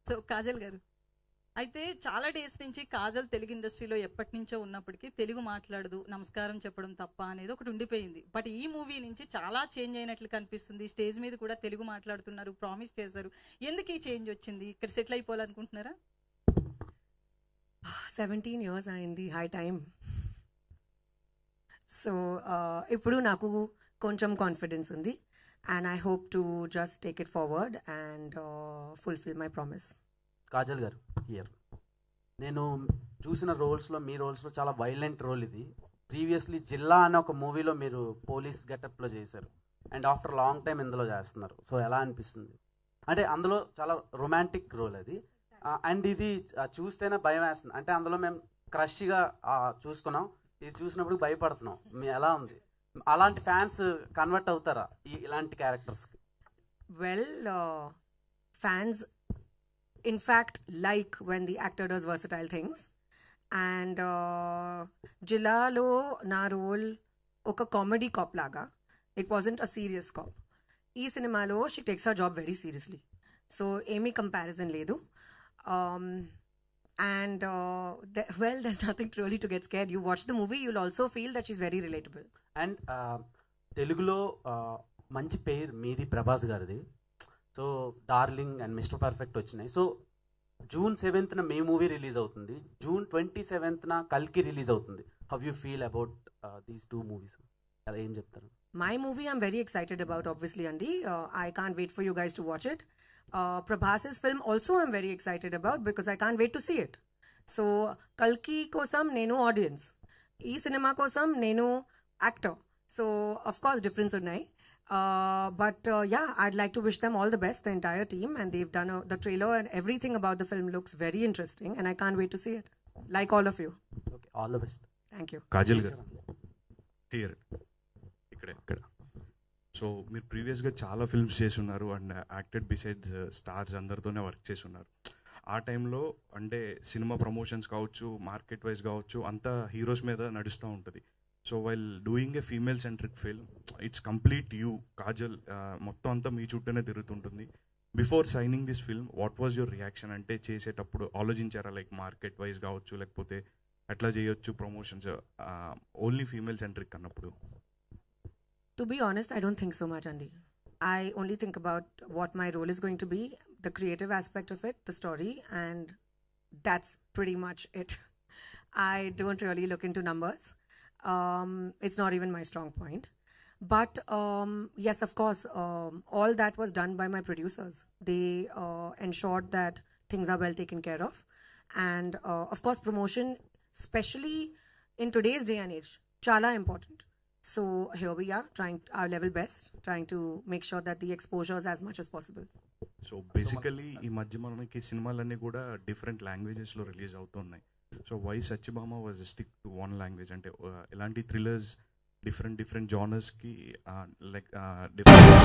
So Kajal గారు, అయితే చాలా డేస్ నుంచి కాజల్ తెలుగు ఇండస్ట్రీలో ఎప్పటి నుంచో ఉన్నప్పటికీ తెలుగు మాట్లాడదు, నమస్కారం చెప్పడం తప్ప అనేది ఒకటి ఉండిపోయింది. బట్ ఈ మూవీ నుంచి చాలా చేంజ్ అయినట్లు కనిపిస్తుంది. స్టేజ్ మీద కూడా తెలుగు మాట్లాడుతున్నారు, ప్రామిస్ చేశారు. ఎందుకు ఈ చేంజ్ వచ్చింది? ఇక్కడ సెటిల్ అయిపోవాలనుకుంటున్నారా? 17 years అయింది, హై టైం. సో ఇప్పుడు నాకు కొంచెం కాన్ఫిడెన్స్ ఉంది and I hope to just take it forward and fulfil my promise. Kajal గారు హియర్, నేను చూసిన రోల్స్లో మీ రోల్స్లో చాలా వైలెంట్ రోల్ ఇది. ప్రీవియస్లీ జిల్లా అనే ఒక మూవీలో మీరు పోలీస్ గెటప్లో చేశారు అండ్ ఆఫ్టర్ లాంగ్ టైం ఇందులో చేస్తున్నారు. సో ఎలా అనిపిస్తుంది? అంటే అందులో చాలా రొమాంటిక్ రోల్ అది, అండ్ ఇది చూస్తేనే భయం వేస్తుంది. అంటే అందులో మేము క్రష్గా చూసుకున్నాం, ఇది చూసినప్పుడు భయపడుతున్నాం. మీ ఎలా ఉంది? అలాంటి ఫ్యాన్స్ కన్వర్ట్ అవుతారా ఇలాంటి క్యారెక్టర్స్కి? Well, fans in fact like when the actor does versatile things and Jillalo na role oka comedy cop laga, it wasn't a serious cop. Ee cinema lo she takes her job very seriously, so emi comparison ledu. And well, there's nothing really to get scared. You watch the movie, you'll also feel that she's very relatable. And telugulo manchi pair meedi Prabhas గారిది. So darling and mister perfect వచ్చినాయి. So June 7th మీ movie release అవుతుంది, June 27th కల్కి release అవుతుంది. How you feel about these two movies? అలా ఏం చెప్తారు? My movie I'm very excited about, obviously, Andy. I can't wait for you guys to watch it. Prabhas's film also I'm very excited about because I can't wait to see it. So Kalki kosam nenu audience, ee cinema kosam nenu actor. So of course difference unnai. But yeah, I'd like to wish them all the best, the entire team, and they've done the trailer and everything about the film looks very interesting and I can't wait to see it, like all of you. Okay, all the best. Thank you. Kajal గారు here, ఇక్కడ. So మీరు ప్రీవియస్గా చాలా films చేసి ఉన్నారు and acted beside stars అందరితోనే work చేసి ఉన్నారు. ఆ టైంలో అంటే సినిమా ప్రమోషన్స్ కావచ్చు, మార్కెట్ వైజ్ కావచ్చు, అంతా హీరోస్ మీద నడుస్తూ ఉంటుంది. So while doing a female centric film, it's complete you Kajal, మొత్తం అంతా మీ చుట్టూనే తిరుగుతుంటుంది. Before signing this film what was your reaction? అంటే చేసేటప్పుడు ఆలోచించారా, లైక్ మార్కెట్ వైజ్ కావచ్చు, లేకపోతే ఎట్లా చేయొచ్చు ప్రమోషన్స్ ఓన్లీ ఫీమేల్ సెంట్రిక్ అన్నప్పుడు? To be honest, I don't think so much, Andy. I only think about what my role is going to be, the creative aspect of it, the story, and that's pretty much it. I don't really look into numbers. It's not even my strong point. But yes, of course, all that was done by my producers. They ensured that things are well taken care of. And of course, promotion, especially in today's day and age, chala important. So here we are, trying our level best, trying to make sure that the exposure is as much as possible. So basically ఈ మధ్య మనకి సినిమాలన్నీ కూడా different లాంగ్వేజెస్లో release అవుతున్నాయి. So why Satyabhama was stick to one language? అంటే ఎలాంటి thrillers different జానర్స్కి లైక్ డిఫరెంట్